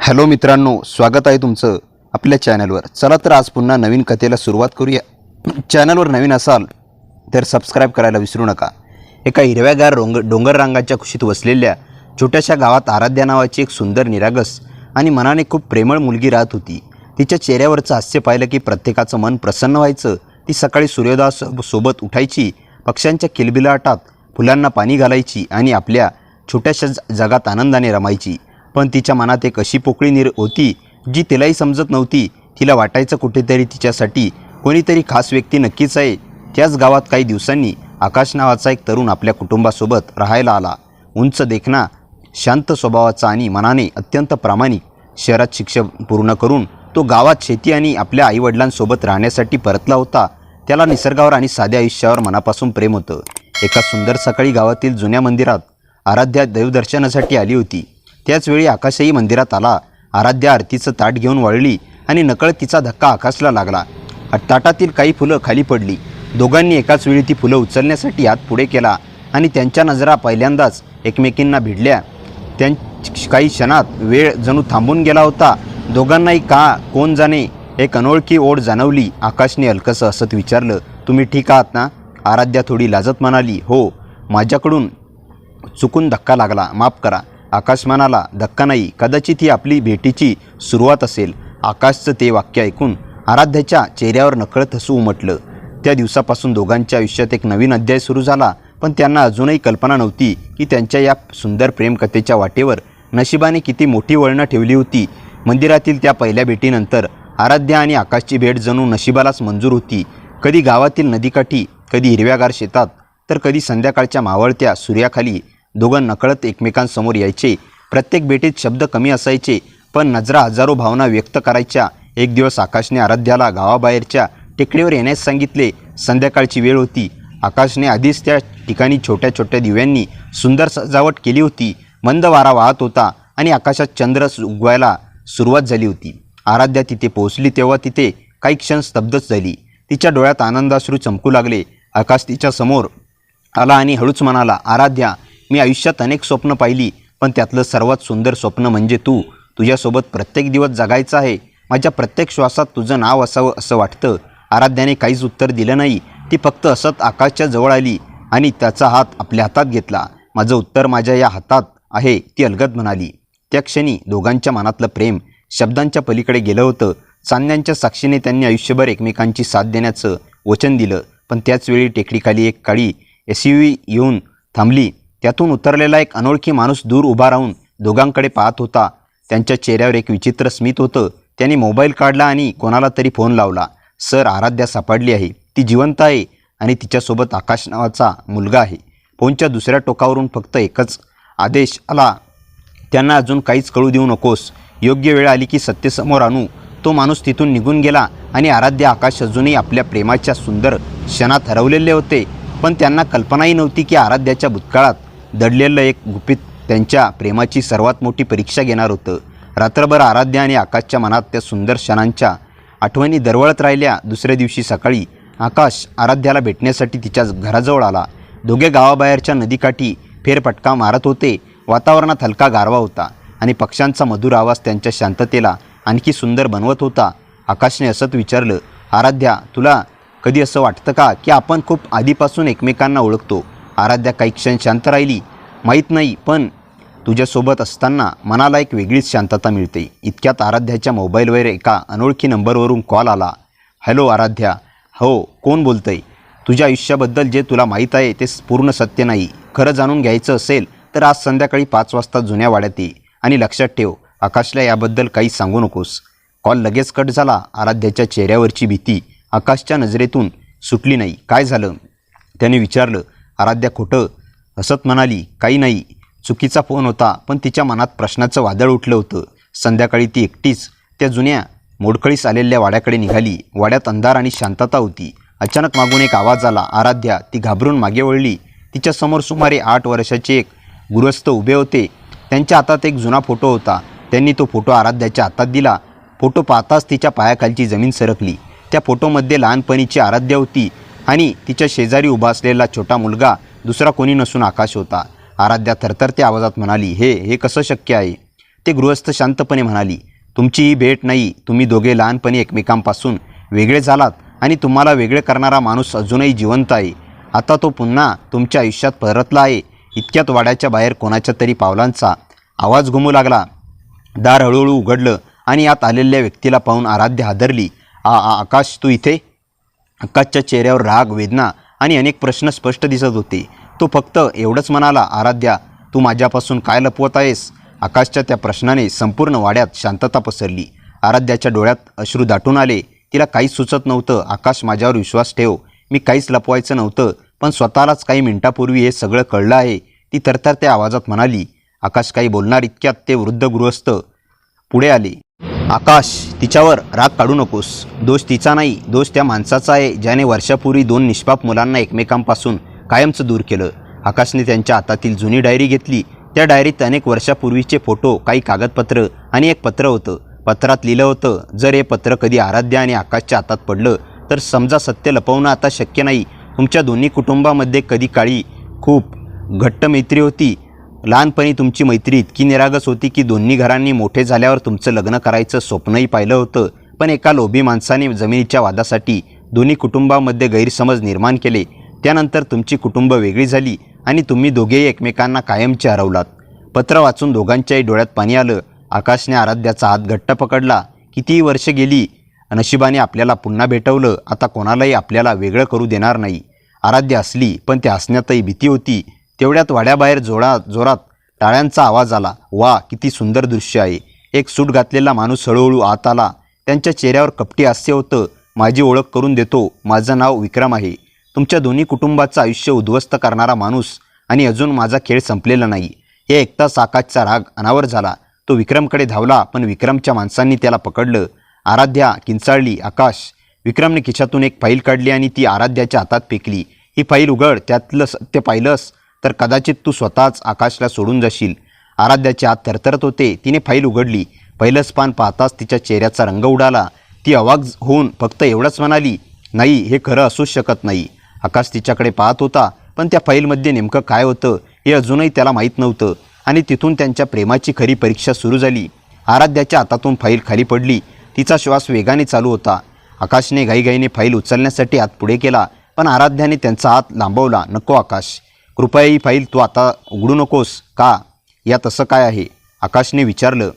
Hello मित्रांनो, स्वागत आहे तुमचं आपल्या चॅनलवर। चला तर आज पुन्हा नवीन कथेला सुरुवात करूया। चॅनलवर नवीन असाल तर सबस्क्राईब करायला विसरू नका। एका हिरव्यागार डोंगर रांगाच्या कुशीत वसलेल्या छोट्याशा गावात आराध्या नावाची एक सुंदर, निरागस आणि मनाने खूप प्रेमळ मुलगी राहत होती। तिच्या चेहऱ्यावरचं हास्य पाहिलं की प्रत्येकाचं मन प्रसन्न व्हायचं। ती सकाळी सूर्योदयासोबत उठायची, पक्ष्यांच्या किलबिलाटात फुलांना पाणी घालायची आणि आपल्या छोट्याशा जगात आनंदाने रमायची। पण तिच्या मनात एक अशी पोकळी होती जी तिलाही समजत नव्हती। तिला वाटायचं कुठेतरी तिच्यासाठी कोणीतरी खास व्यक्ती नक्कीच आहे। त्याच गावात काही दिवसांनी आकाश नावाचा एक तरुण आपल्या कुटुंबासोबत राहायला आला। उंच देखणा, शांत स्वभावाचा आणि मनाने अत्यंत प्रामाणिक। शहरात शिक्षण पूर्ण करून तो गावात शेती आणि आपल्या आईवडिलांसोबत राहण्यासाठी परतला होता। त्याला निसर्गावर आणि साध्या आयुष्यावर मनापासून प्रेम होतं। एका सुंदर सकाळी गावातील जुन्या मंदिरात आराध्या देवदर्शनासाठी आली होती। त्याचवेळी आकाशही मंदिरात आला। आराध्या आरतीचं ताट घेऊन वळली आणि नकळत तिचा धक्का आकाशला लागला। ताटातील काही फुलं खाली पडली। दोघांनी एकाच वेळी ती फुलं उचलण्यासाठी हात पुढे केला आणि त्यांच्या नजरा पहिल्यांदाच एकमेकींना भिडल्या। काही क्षणात वेळ जणू थांबून गेला होता। दोघांनाही कोण जाणे एक अनोळखी ओढ जाणवली। आकाशने हलकसं हसत विचारलं, तुम्ही ठीक आहात ना? आराध्या थोडी लाजत म्हणाली, हो, माझ्याकडून चुकून धक्का लागला, माफ करा। आकाश म्हणाला, धक्का नाही, कदाचित ही आपली भेटीची सुरुवात असेल। आकाशचं ते वाक्य ऐकून आराध्याच्या चेहऱ्यावर नकळत हसू उमटलं। त्या दिवसापासून दोघांच्या आयुष्यात एक नवीन अध्याय सुरू झाला। पण त्यांना अजूनही कल्पना नव्हती की त्यांच्या या सुंदर प्रेमकथेच्या वाटेवर नशिबाने किती मोठी वळणं ठेवली होती। मंदिरातील त्या पहिल्या भेटीनंतर आराध्या आणि आकाशची भेट जणू नशिबालाच मंजूर होती। कधी गावातील नदीकाठी, कधी हिरव्यागार शेतात, तर कधी संध्याकाळच्या मावळत्या सूर्याखाली दोघं नकळत एकमेकांसमोर यायचे। प्रत्येक भेटीत शब्द कमी असायचे, पण नजरा हजारो भावना व्यक्त करायच्या। एक दिवस आकाशने आराध्याला गावाबाहेरच्या टेकडीवर येण्यास सांगितले। संध्याकाळची वेळ होती। आकाशने आधीच त्या ठिकाणी छोट्या छोट्या दिव्यांनी सुंदर सजावट केली होती। मंद वारा वाहत होता आणि आकाशात चंद्र उगवायला सुरुवात झाली होती। आराध्या तिथे पोहोचली तेव्हा तिथे काही क्षण स्तब्धच झाली। तिच्या डोळ्यात आनंदाश्रू चमकू लागले। आकाश तिच्या समोर आला आणि हळूच म्हणाला, आराध्या, मी आयुष्यात अनेक स्वप्न पाहिली, पण त्यातलं सर्वात सुंदर स्वप्न म्हणजे तू। तुझ्यासोबत प्रत्येक दिवस जगायचा आहे। माझ्या प्रत्येक श्वासात तुझं नाव असावं असं वाटतं। आराध्याने काहीच उत्तर दिलं नाही। ती फक्त असत आकाशच्या जवळ आली आणि त्याचा हात आपल्या हातात घेतला। माझं उत्तर माझ्या या हातात आहे, ती अलगद म्हणाली। त्या क्षणी दोघांच्या मनातलं प्रेम शब्दांच्या पलीकडे गेलं होतं। चांदण्यांच्या साक्षीने त्यांनी आयुष्यभर एकमेकांची साथ देण्याचं वचन दिलं। पण त्याचवेळी टेकडीखाली एक काळी SUV येऊन थांबली। त्यातून उतरलेला एक अनोळखी माणूस दूर उभा राहून दोघांकडे पाहत होता। त्यांच्या चेहऱ्यावर एक विचित्र स्मित होतं। त्याने मोबाईल काढला आणि कोणाला तरी फोन लावला। सर, आराध्या सापडली आहे। ती जिवंत आहे आणि तिच्यासोबत आकाश नावाचा मुलगा आहे। फोनच्या दुसऱ्या टोकावरून फक्त एकच आदेश आला, त्यांना अजून काहीच कळू देऊ नकोस। योग्य वेळ आली की सत्य समोर आणू। तो माणूस तिथून निघून गेला आणि आराध्या, आकाश अजूनही आपल्या प्रेमाच्या सुंदर क्षणात हरवलेले होते। पण त्यांना कल्पनाही नव्हती की आराध्याच्या भूतकाळात दडलेलं एक गुपित त्यांच्या प्रेमाची सर्वात मोठी परीक्षा घेणार होतं। रात्रभर आराध्या आणि आकाशच्या मनात त्या सुंदर क्षणांच्या आठवणी दरवळत राहिल्या। दुसऱ्या दिवशी सकाळी आकाश आराध्याला भेटण्यासाठी तिच्या घराजवळ आला। दोघे गावाबाहेरच्या नदीकाठी फेरफटका मारत होते। वातावरणात हलका गारवा होता आणि पक्ष्यांचा मधुर आवाज त्यांच्या शांततेला आणखी सुंदर बनवत होता। आकाशने हसत विचारलं, आराध्या, तुला कधी असं वाटतं का की आपण खूप आधीपासून एकमेकांना ओळखतो? आराध्या काही क्षण शांत राहिली। माहीत नाही, पण तुझ्यासोबत असताना मनाला एक वेगळीच शांतता मिळते। इतक्यात आराध्याच्या मोबाईलवर एका अनोळखी नंबरवरून कॉल आला। हॅलो आराध्या. हो, कोण बोलतंय? तुझ्या आयुष्याबद्दल जे तुला माहीत आहे ते पूर्ण सत्य नाही। खरं जाणून घ्यायचं असेल तर आज संध्याकाळी 5 वाजता जुन्या वाड्यात ये आणि लक्षात ठेव, आकाशला याबद्दल काही सांगू नकोस। कॉल लगेच कट झाला। आराध्याच्या चेहऱ्यावरची भीती आकाशच्या नजरेतून सुटली नाही। काय झालं? त्याने विचारलं। आराध्या खोटं हसत म्हणाली, काही नाही, चुकीचा फोन होता। पण तिच्या मनात प्रश्नाचं वादळ उठलं होतं। संध्याकाळी ती एकटीच त्या जुन्या मोडकळीस आलेल्या वाड्याकडे निघाली। वाड्यात अंधार आणि शांतता होती। अचानक मागून एक आवाज आला। आराध्या, ती घाबरून मागे वळली। तिच्यासमोर सुमारे 8 वर्षाचे एक गृहस्थ उभे होते। त्यांच्या हातात एक जुना फोटो होता। त्यांनी तो फोटो आराध्याच्या हातात दिला। फोटो पाहताच तिच्या पायाखालची जमीन सरकली। त्या फोटोमध्ये लहानपणीची आराध्या होती आणि तिच्या शेजारी उभा असलेला छोटा मुलगा दुसरा कोणी नसून आकाश होता। आराध्या थरथरत्या आवाजात म्हणाली, हे कसं शक्य आहे? ते गृहस्थ शांतपणे म्हणाली, तुमची ही भेट नाही. तुम्ही दोघे लहानपणी एकमेकांपासून वेगळे झालात आणि तुम्हाला वेगळे करणारा माणूस अजूनही जिवंत आहे. आता तो पुन्हा तुमच्या आयुष्यात परतला आहे. इतक्यात वाड्याच्या बाहेर कोणाच्या तरी पावलांचा आवाज घुमू लागला. दार हळूहळू उघडलं आणि आत आलेल्या व्यक्तीला पाहून आराध्या हादरली. आकाश, तू इथे? आकाशच्या चेहऱ्यावर राग, वेदना आणि अनेक प्रश्न स्पष्ट दिसत होते. तो फक्त एवढंच म्हणाला, आराध्या, तू माझ्यापासून काय लपवत आहेस? आकाशच्या त्या प्रश्नाने संपूर्ण वाड्यात शांतता पसरली. आराध्याच्या डोळ्यात अश्रू दाटून आले. तिला काहीच सुचत नव्हतं. आकाश, माझ्यावर विश्वास ठेव. मी काहीच लपवायचं नव्हतं, पण स्वतःलाच काही मिनिटापूर्वी हे सगळं कळलं आहे. ती थरथरत्या आवाजात म्हणाली. आकाश काही बोलणार इतक्यात ते वृद्ध गृहस्थ पुढे आले. आकाश, तिच्यावर राग काढू नकोस. दोष तिचा नाही, दोष त्या माणसाचा आहे ज्याने वर्षापूर्वी 2 निष्पाप मुलांना एकमेकांपासून कायमचं दूर केलं. आकाशने त्यांच्या हातातील जुनी डायरी घेतली. त्या डायरीत अनेक वर्षापूर्वीचे फोटो, काही कागदपत्र आणि एक पत्र होतं. पत्रात लिहिलं होतं, जर हे पत्र कधी आराध्या आणि आकाशच्या हातात पडलं तर समजा सत्य लपवणं आता शक्य नाही. तुमच्या दोन्ही कुटुंबामध्ये कधी काळी खूप घट्ट मैत्री होती. लहानपणी तुमची मैत्री इतकी निरागस होती की दोन्ही घरांनी मोठे झाल्यावर तुमचं लग्न करायचं स्वप्नही पाहिलं होतं. पण एका लोभी माणसाने जमिनीच्या वादासाठी दोन्ही कुटुंबामध्ये गैरसमज निर्माण केले. त्यानंतर तुमची कुटुंब वेगळी झाली आणि तुम्ही दोघेही एकमेकांना कायमचे हरवलात. पत्र वाचून दोघांच्याही डोळ्यात पाणी आलं. आकाशने आराध्याचा हात घट्ट पकडला. कितीही वर्ष गेली, नशिबाने आपल्याला पुन्हा भेटवलं. आता कोणालाही आपल्याला वेगळं करू देणार नाही. आराध्या हसली, पण त्या हसण्यातही भीती होती. तेवढ्यात वाड्याबाहेर जोरात टाळ्यांचा आवाज आला. वा, किती सुंदर दृश्य आहे. एक सूट घातलेला माणूस हळूहळू आत आला. त्यांच्या चेहऱ्यावर कपटी हास्य होतं. माझी ओळख करून देतो. माझं नाव विक्रम आहे. तुमच्या दोन्ही कुटुंबाचं आयुष्य उद्ध्वस्त करणारा माणूस. आणि अजून माझा खेळ संपलेला नाही. हे ऐकताच आकाशचा राग अनावर झाला. तो विक्रमकडे धावला, पण विक्रमच्या माणसांनी त्याला पकडलं. आराध्या किंचाळली. आकाश. विक्रमने खिशातून एक फाईल काढली आणि ती आराध्याच्या हातात फेकली. ही फाईल उघड. त्यातलं सत्य पाहिलंस तर कदाचित तू स्वतःच आकाशला सोडून जाशील. आराध्याचे हात थरथरत होते. तिने फाईल उघडली. पहिलंच पान पाहताच तिच्या चेहऱ्याचा रंग उडाला. ती अवाक होऊन फक्त एवढंच म्हणाली, नाही, हे खरं असूच शकत नाही. आकाश तिच्याकडे पाहत होता, पण त्या फाईलमध्ये नेमकं काय होतं हे अजूनही त्याला माहीत नव्हतं. आणि तिथून त्यांच्या प्रेमाची खरी परीक्षा सुरू झाली. आराध्याच्या हातातून फाईल खाली पडली. तिचा श्वास वेगाने चालू होता. आकाशने घाईघाईने फाईल उचलण्यासाठी हात पुढे केला, पण आराध्याने त्यांचा हात लांबवला. नको आकाश, कृपया ही फाईल तू आता उघडू नकोस. का? यात असं काय आहे? आकाशने विचारलं.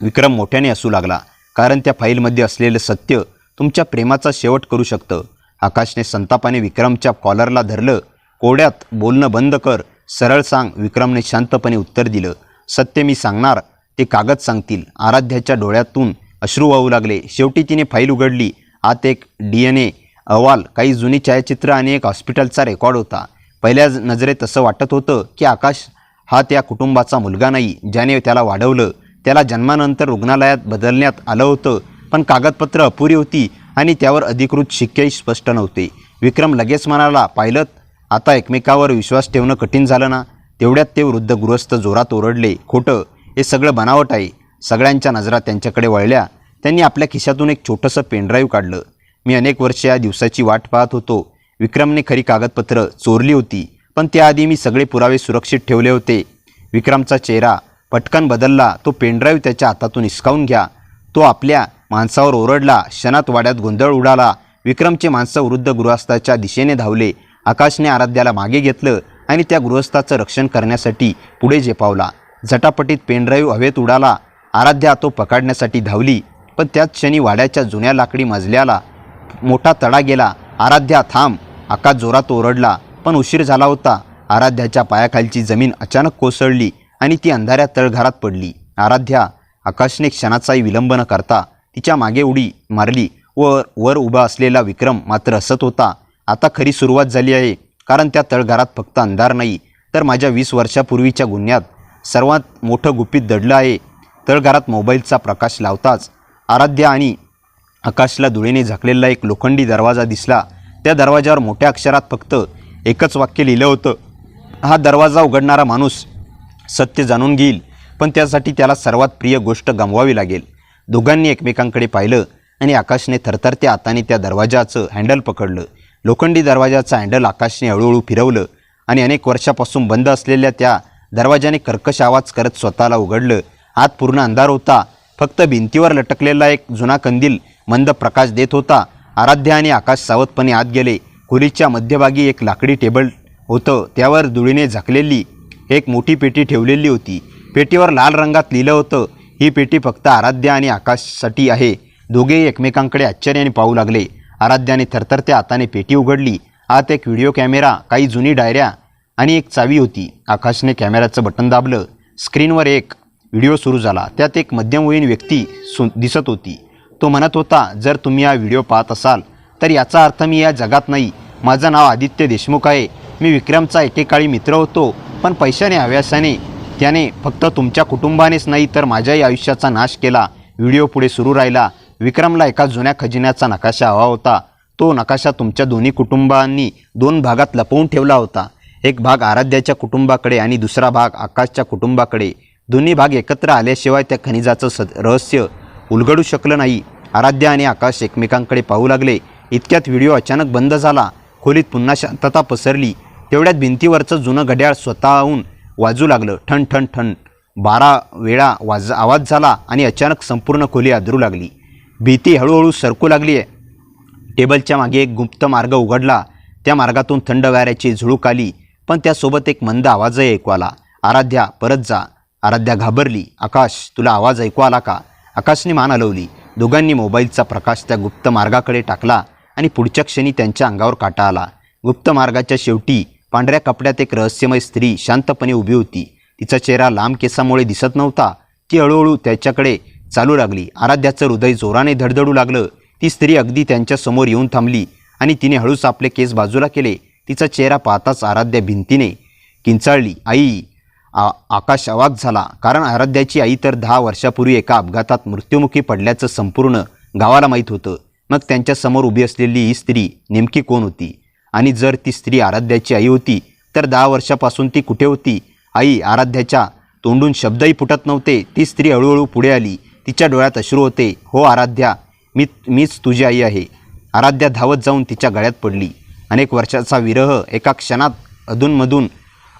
विक्रम मोठ्याने हसू लागला. कारण त्या फाईलमध्ये असलेलं सत्य तुमच्या प्रेमाचा शेवट करू शकतं. आकाशने संतापाने विक्रमच्या कॉलरला धरलं. कोड्यात बोलणं बंद कर. सरळ सांग. विक्रमने शांतपणे उत्तर दिलं. सत्य मी सांगणार, ते कागद सांगतील. आराध्याच्या डोळ्यातून अश्रू वाहू लागले. शेवटी तिने फाईल उघडली. आत एक DNA अहवाल, काही जुनी छायाचित्र आणि एक हॉस्पिटलचा रेकॉर्ड होता. पहिल्या नजरेत असं वाटत होतं की आकाश हा त्या कुटुंबाचा मुलगा नाही ज्याने त्याला वाढवलं. त्याला जन्मानंतर रुग्णालयात बदलण्यात आलं होतं, पण कागदपत्र अपुरी होती आणि त्यावर अधिकृत शिक्केही स्पष्ट नव्हते. विक्रम लगेच म्हणाला, पाहिलं, आता एकमेकावर विश्वास ठेवणं कठीण झालं ना? तेवढ्यात ते वृद्ध गृहस्थ जोरात ओरडले, खोटं, हे सगळं बनावट आहे. सगळ्यांच्या नजरा त्यांच्याकडे वळल्या. त्यांनी आपल्या खिशातून एक छोटंसं पेनड्राईव्ह काढलं. मी अनेक वर्षे या दिवसाची वाट पाहत होतो. विक्रमने खरी कागदपत्र चोरली होती, पण त्याआधी मी सगळे पुरावे सुरक्षित ठेवले होते. विक्रमचा चेहरा पटकन बदलला. तो पेनड्राईव्ह त्याच्या हातातून हिसकावून घ्या. तो आपल्या माणसावर ओरडला. क्षणात वाड्यात गोंधळ उडाला. विक्रमचे माणसं वृद्ध गृहस्थाच्या दिशेने धावले. आकाशने आराध्याला मागे घेतलं आणि त्या गृहस्थाचं रक्षण करण्यासाठी पुढे झेपावला. झटापटीत पेनड्राईव्ह हवेत उडाला. आराध्या तो पकडण्यासाठी धावली, पण त्याच क्षणी वाड्याच्या जुन्या लाकडी मजल्याला मोठा तडा गेला. आराध्या, थांब. आकाश जोरात ओरडला, पण उशीर झाला होता. आराध्याच्या पायाखालची जमीन अचानक कोसळली आणि ती अंधाऱ्या तळघरात पडली. आराध्या. आकाशने क्षणाचाही विलंब न करता तिच्या मागे उडी मारली. वर उभा असलेला विक्रम मात्र हसत होता. आता खरी सुरुवात झाली आहे, कारण त्या तळघरात फक्त अंधार नाही, तर माझ्या 20 वर्षापूर्वीच्या गुन्ह्यात सर्वात मोठं गुपित दडलं आहे. तळघरात मोबाईलचा प्रकाश लावताच आराध्या आणि आकाशला धुळीने झाकलेला एक लोखंडी दरवाजा दिसला. त्या दरवाजावर मोठ्या अक्षरात फक्त एकच वाक्य लिहिलं होतं, हा दरवाजा उघडणारा माणूस सत्य जाणून घेईल, पण त्यासाठी त्याला सर्वात प्रिय गोष्ट गमवावी लागेल. दोघांनी एकमेकांकडे पाहिलं आणि आकाशने थरथरत्या हाताने त्या दरवाजाचं हँडल पकडलं. लोखंडी दरवाजाचं हँडल आकाशने हळूहळू फिरवलं आणि अनेक वर्षापासून बंद असलेल्या त्या दरवाजाने कर्कश आवाज करत स्वतःला उघडलं. आत पूर्ण अंधार होता. फक्त भिंतीवर लटकलेला एक जुना कंदील मंद प्रकाश देत होता. आराध्या आणि आकाश सावधपणे आत गेले. खोलीच्या मध्यभागी एक लाकडी टेबल होतं. त्यावर धुळीने झाकलेली एक मोठी पेटी ठेवलेली होती. पेटीवर लाल रंगात लिहिलं होतं, ही पेटी फक्त आराध्या आणि आकाशसाठी आहे. दोघेही एकमेकांकडे आश्चर्याने पाहू लागले. आराध्याने थरथरत्या हाताने पेटी उघडली. आत एक व्हिडिओ कॅमेरा, काही जुनी डायऱ्या आणि एक चावी होती. आकाशने कॅमेऱ्याचं बटन दाबलं. स्क्रीनवर एक व्हिडिओ सुरू झाला. त्यात एक मध्यमवयीन व्यक्ती दिसत होती. तो म्हणत होता, जर तुम्ही हा व्हिडिओ पाहत असाल तर याचा अर्थ मी या जगात नाही. माझं नाव आदित्य देशमुख आहे. मी विक्रमचा एकेकाळी मित्र होतो, पण पैशाने हव्यासाने त्याने फक्त तुमच्या कुटुंबानेच नाही तर माझ्याही आयुष्याचा नाश केला. व्हिडिओ पुढे सुरू राहिला. विक्रमला एका जुन्या खजिन्याचा नकाशा हवा होता. तो नकाशा तुमच्या दोन्ही कुटुंबांनी 2 भागात लपवून ठेवला होता. एक भाग आराध्याच्या कुटुंबाकडे आणि दुसरा भाग आकाशच्या कुटुंबाकडे. दोन्ही भाग एकत्र आल्याशिवाय त्या खनिजाचं रहस्य उलगडू शकलं नाही. आराध्या आणि आकाश एकमेकांकडे पाहू लागले. इतक्यात व्हिडिओ अचानक बंद झाला. खोलीत पुन्हा शांतता पसरली. तेवढ्यात भिंतीवरचं जुनं घड्याळ स्वतःहून वाजू लागलं. ठण ठण ठण 12 वेळा आवाज झाला आणि अचानक संपूर्ण खोली आदरू लागली. भीती हळूहळू सरकू लागली. टेबलच्या मागे एक गुप्त मार्ग उघडला. त्या मार्गातून थंड वाऱ्याची झुळूक आली, पण त्यासोबत एक मंद आवाजही ऐकू आला. आराध्या, परत जा. आराध्या घाबरली. आकाश, तुला आवाज ऐकू आला का? आकाशने मान हलवली. दोघांनी मोबाईलचा प्रकाश त्या गुप्त मार्गाकडे टाकला आणि पुढच्या क्षणी त्यांच्या अंगावर काटा आला. गुप्त मार्गाच्या शेवटी पांढऱ्या कपड्यात एक रहस्यमय स्त्री शांतपणे उभी होती. तिचा चेहरा लांब केसामुळे दिसत नव्हता. ती हळूहळू त्याच्याकडे चालू लागली. आराध्याचं हृदय जोराने धडधडू लागलं. ती स्त्री अगदी त्यांच्यासमोर येऊन थांबली आणि तिने हळूच आपले केस बाजूला केले. तिचा चेहरा पाहताच आराध्या भिंतीने किंचाळली. आई! आकाश अवाक झाला, कारण आराध्याची आई तर 10 वर्षापूर्वी एका अपघातात मृत्युमुखी पडल्याचं संपूर्ण गावाला माहीत होतं. मग त्यांच्यासमोर उभी असलेली ही स्त्री नेमकी कोण होती? आणि जर ती स्त्री आराध्याची आई होती तर 10 वर्षापासून ती कुठे होती? आई! आराध्याच्या तोंडून शब्दही फुटत नव्हते. ती स्त्री हळूहळू पुढे आली. तिच्या डोळ्यात अश्रू होते. हो आराध्या, मीच तुझी आई आहे. आराध्या धावत जाऊन तिच्या गळ्यात पडली. अनेक वर्षाचा विरह एका क्षणात अधूनमधून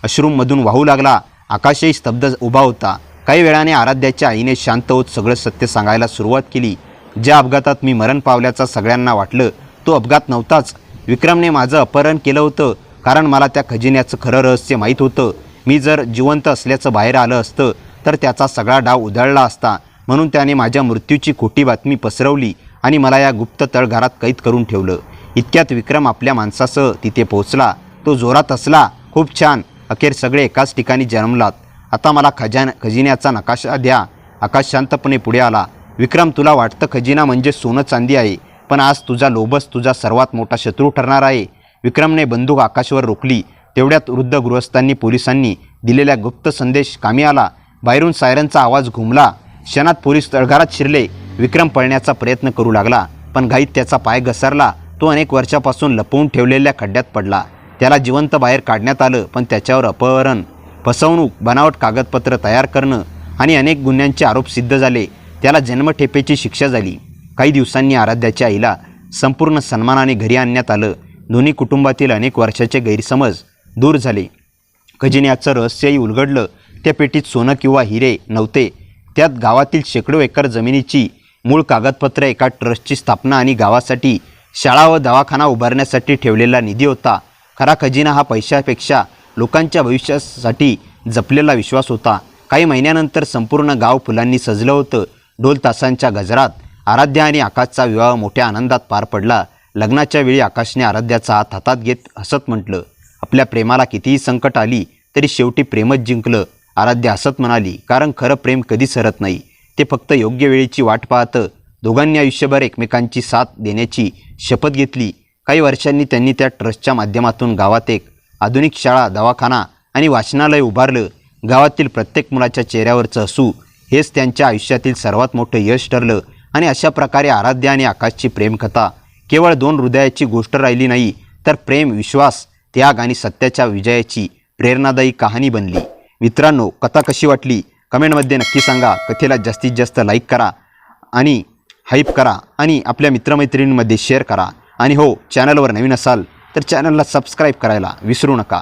अश्रूंमधून वाहू लागला. आकाशही स्तब्ध उभा होता. काही वेळाने आराध्याच्या आईने शांत होत सगळं सत्य सांगायला सुरुवात केली. ज्या अपघातात मी मरण पावल्याचं सगळ्यांना वाटलं, तो अपघात नव्हताच. विक्रमने माझं अपहरण केलं होतं, कारण मला त्या खजिन्याचं खरं रहस्य माहीत होतं. मी जर जिवंत असल्याचं बाहेर आलं असतं तर त्याचा सगळा डाव उधळला असता. म्हणून त्याने माझ्या मृत्यूची खोटी बातमी पसरवली आणि मला या गुप्त तळघरात कैद करून ठेवलं. इतक्यात विक्रम आपल्या माणसासह तिथे पोहोचला. तो जोरात हसला. खूप छान, अखेर सगळे एकाच ठिकाणी जन्मलात. आता मला खजिन्याचा नकाशा द्या. आकाश शांतपणे पुढे आला. विक्रम, तुला वाटतं खजिना म्हणजे सोनं चांदी आहे, पण आज तुझा लोभच तुझा सर्वात मोठा शत्रू ठरणार आहे. विक्रमने बंदूक आकाशवर रोखली. तेवढ्यात वृद्ध गृहस्थांनी पोलिसांनी दिलेला गुप्त संदेश कामी आला. बाहेरून सायरनचा आवाज घुमला. क्षणात पोलीस तळघरात शिरले. विक्रम पळण्याचा प्रयत्न करू लागला, पण घाईत त्याचा पाय घसरला. तो अनेक वर्षापासून लपवून ठेवलेल्या खड्ड्यात पडला. त्याला जिवंत बाहेर काढण्यात आलं, पण त्याच्यावर अपहरण, फसवणूक, बनावट कागदपत्र तयार करणं आणि अनेक गुन्ह्यांचे आरोप सिद्ध झाले. त्याला जन्मठेपेची शिक्षा झाली. काही दिवसांनी आराध्याच्या आईला संपूर्ण सन्मानाने घरी आणण्यात आलं. दोन्ही कुटुंबातील अनेक वर्षाचे गैरसमज दूर झाले. खजिन्याचं रहस्यही उलगडलं. त्या पेटीत सोनं किंवा हिरे नव्हते. त्यात गावातील शेकडो एकर जमिनीची मूळ कागदपत्र, एका ट्रस्टची स्थापना आणि गावासाठी शाळा व दवाखाना उभारण्यासाठी ठेवलेला निधी होता. खरा खजिना हा पैशापेक्षा लोकांच्या भविष्यासाठी जपलेला विश्वास होता. काही महिन्यानंतर संपूर्ण गाव फुलांनी सजलं होतं. ढोल तासांच्या गजरात आराध्या आणि आकाशचा विवाह मोठ्या आनंदात पार पडला. लग्नाच्या वेळी आकाशने आराध्याचा हात हातात घेत हसत म्हटलं, आपल्या प्रेमाला कितीही संकट आली तरी शेवटी प्रेमच जिंकलं. आराध्या हसत म्हणाली, कारण खरं प्रेम कधीच हरत नाही, ते फक्त योग्य वेळेची वाट पाहतं. दोघांनी आयुष्यभर एकमेकांची साथ देण्याची शपथ घेतली. काही वर्षांनी त्यांनी त्या ट्रस्टच्या माध्यमातून गावात एक आधुनिक शाळा, दवाखाना आणि वाचनालय उभारलं. गावातील प्रत्येक मुलाच्या चेहऱ्यावरचं हसू हेच त्यांच्या आयुष्यातील सर्वात मोठं यश ठरलं. आणि अशा प्रकारे आराध्या आणि आकाशची प्रेमकथा केवळ 2 हृदयाची गोष्ट राहिली नाही, तर प्रेम, विश्वास, त्याग आणि सत्याच्या विजयाची प्रेरणादायी कहाणी बनली. मित्रांनो, कथा कशी वाटली कमेंटमध्ये नक्की सांगा. कथेला जास्तीत जास्त लाईक करा आणि हाईप करा आणि आपल्या मित्रमैत्रिणींमध्ये शेअर करा. आणि हो, चॅनलवर नवीन असाल तर चॅनलला सबस्क्राईब करायला विसरू नका.